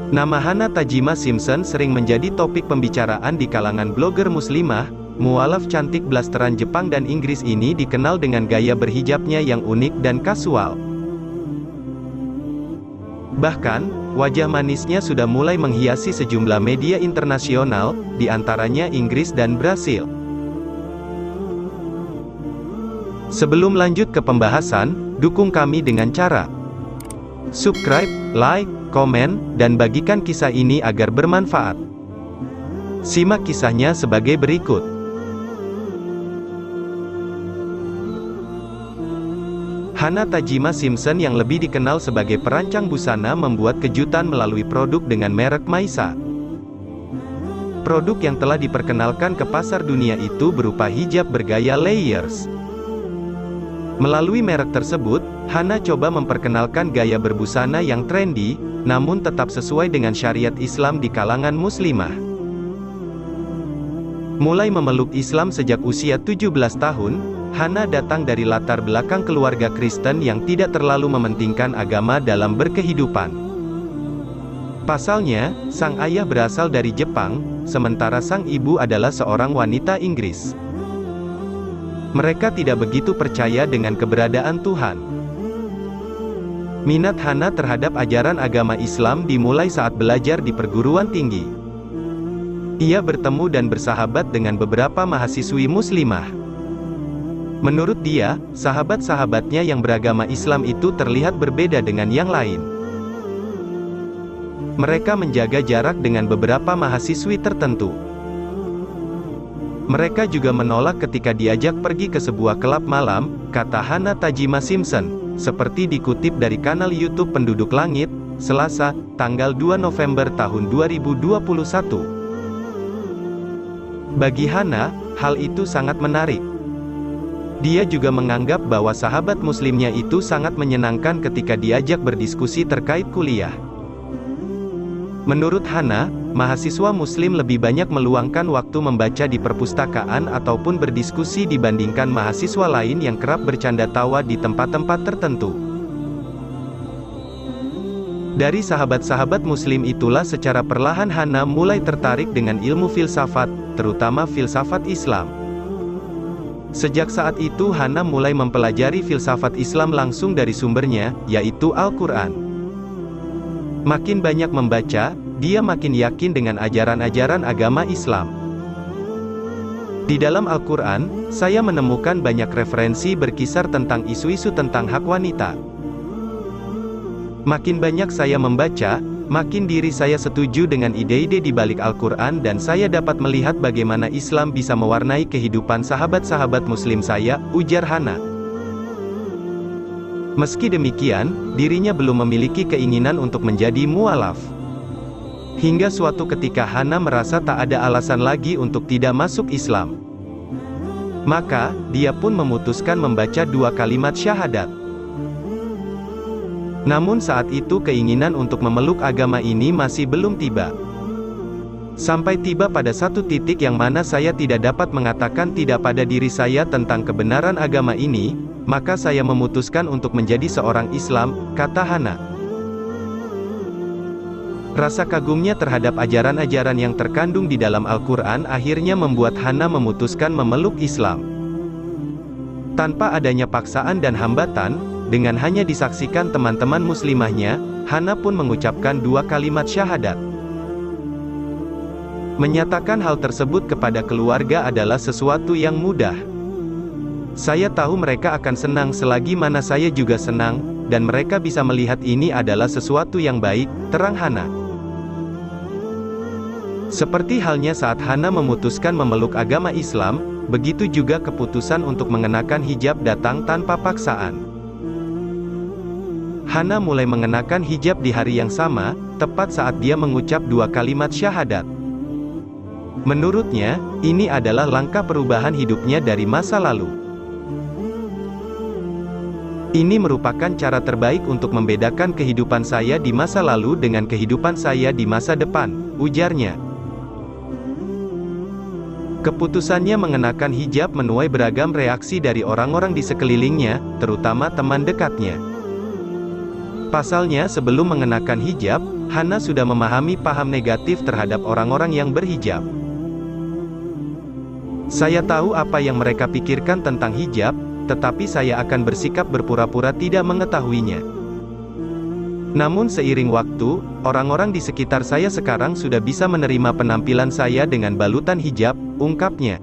Nama Hana Tajima Simpson sering menjadi topik pembicaraan di kalangan blogger muslimah. Mualaf cantik blasteran Jepang dan Inggris ini dikenal dengan gaya berhijabnya yang unik dan kasual. Bahkan, wajah manisnya sudah mulai menghiasi sejumlah media internasional, di antaranya Inggris dan Brasil. Sebelum lanjut ke pembahasan, dukung kami dengan cara subscribe, like, komen, dan bagikan kisah ini agar bermanfaat. Simak kisahnya sebagai berikut. Hana Tajima Simpson yang lebih dikenal sebagai perancang busana membuat kejutan melalui produk dengan merek Maisa. Produk yang telah diperkenalkan ke pasar dunia itu berupa hijab bergaya layers. Melalui merek tersebut, Hana coba memperkenalkan gaya berbusana yang trendy, namun tetap sesuai dengan syariat Islam di kalangan muslimah. Mulai memeluk Islam sejak usia 17 tahun, Hana datang dari latar belakang keluarga Kristen yang tidak terlalu mementingkan agama dalam berkehidupan. Pasalnya, sang ayah berasal dari Jepang, sementara sang ibu adalah seorang wanita Inggris. Mereka tidak begitu percaya dengan keberadaan Tuhan. Minat Hana terhadap ajaran agama Islam dimulai saat belajar di perguruan tinggi. Ia bertemu dan bersahabat dengan beberapa mahasiswi muslimah. Menurut dia, sahabat-sahabatnya yang beragama Islam itu terlihat berbeda dengan yang lain. Mereka menjaga jarak dengan beberapa mahasiswi tertentu. Mereka juga menolak ketika diajak pergi ke sebuah klub malam, kata Hana Tajima Simpson, seperti dikutip dari kanal YouTube Penduduk Langit, Selasa, tanggal 2 November tahun 2021. Bagi Hana, hal itu sangat menarik. Dia juga menganggap bahwa sahabat muslimnya itu sangat menyenangkan ketika diajak berdiskusi terkait kuliah. Menurut Hana, mahasiswa muslim lebih banyak meluangkan waktu membaca di perpustakaan ataupun berdiskusi dibandingkan mahasiswa lain yang kerap bercanda tawa di tempat-tempat tertentu. Dari sahabat-sahabat muslim itulah secara perlahan Hana mulai tertarik dengan ilmu filsafat, terutama filsafat Islam. Sejak saat itu Hana mulai mempelajari filsafat Islam langsung dari sumbernya, yaitu Al-Quran. Makin banyak membaca, dia makin yakin dengan ajaran-ajaran agama Islam. Di dalam Al-Quran, saya menemukan banyak referensi berkisar tentang isu-isu tentang hak wanita. Makin banyak saya membaca, makin diri saya setuju dengan ide-ide di balik Al-Quran dan saya dapat melihat bagaimana Islam bisa mewarnai kehidupan sahabat-sahabat muslim saya, ujar Hana. Meski demikian, dirinya belum memiliki keinginan untuk menjadi mualaf. Hingga suatu ketika Hana merasa tak ada alasan lagi untuk tidak masuk Islam. Maka, dia pun memutuskan membaca 2 kalimat syahadat. Namun saat itu keinginan untuk memeluk agama ini masih belum tiba. Sampai tiba pada satu titik yang mana saya tidak dapat mengatakan tidak pada diri saya tentang kebenaran agama ini, maka saya memutuskan untuk menjadi seorang Islam, kata Hana. Rasa kagumnya terhadap ajaran-ajaran yang terkandung di dalam Al-Quran akhirnya membuat Hana memutuskan memeluk Islam. Tanpa adanya paksaan dan hambatan, dengan hanya disaksikan teman-teman muslimahnya, Hana pun mengucapkan 2 kalimat syahadat. Menyatakan hal tersebut kepada keluarga adalah sesuatu yang mudah. Saya tahu mereka akan senang selagi mana saya juga senang, dan mereka bisa melihat ini adalah sesuatu yang baik, terang Hana. Seperti halnya saat Hana memutuskan memeluk agama Islam, begitu juga keputusan untuk mengenakan hijab datang tanpa paksaan. Hana mulai mengenakan hijab di hari yang sama, tepat saat dia mengucap 2 kalimat syahadat. Menurutnya, ini adalah langkah perubahan hidupnya dari masa lalu. Ini merupakan cara terbaik untuk membedakan kehidupan saya di masa lalu dengan kehidupan saya di masa depan, ujarnya. Keputusannya mengenakan hijab menuai beragam reaksi dari orang-orang di sekelilingnya, terutama teman dekatnya. Pasalnya sebelum mengenakan hijab, Hana sudah memahami paham negatif terhadap orang-orang yang berhijab. Saya tahu apa yang mereka pikirkan tentang hijab, tetapi saya akan bersikap berpura-pura tidak mengetahuinya. Namun seiring waktu, orang-orang di sekitar saya sekarang sudah bisa menerima penampilan saya dengan balutan hijab, ungkapnya.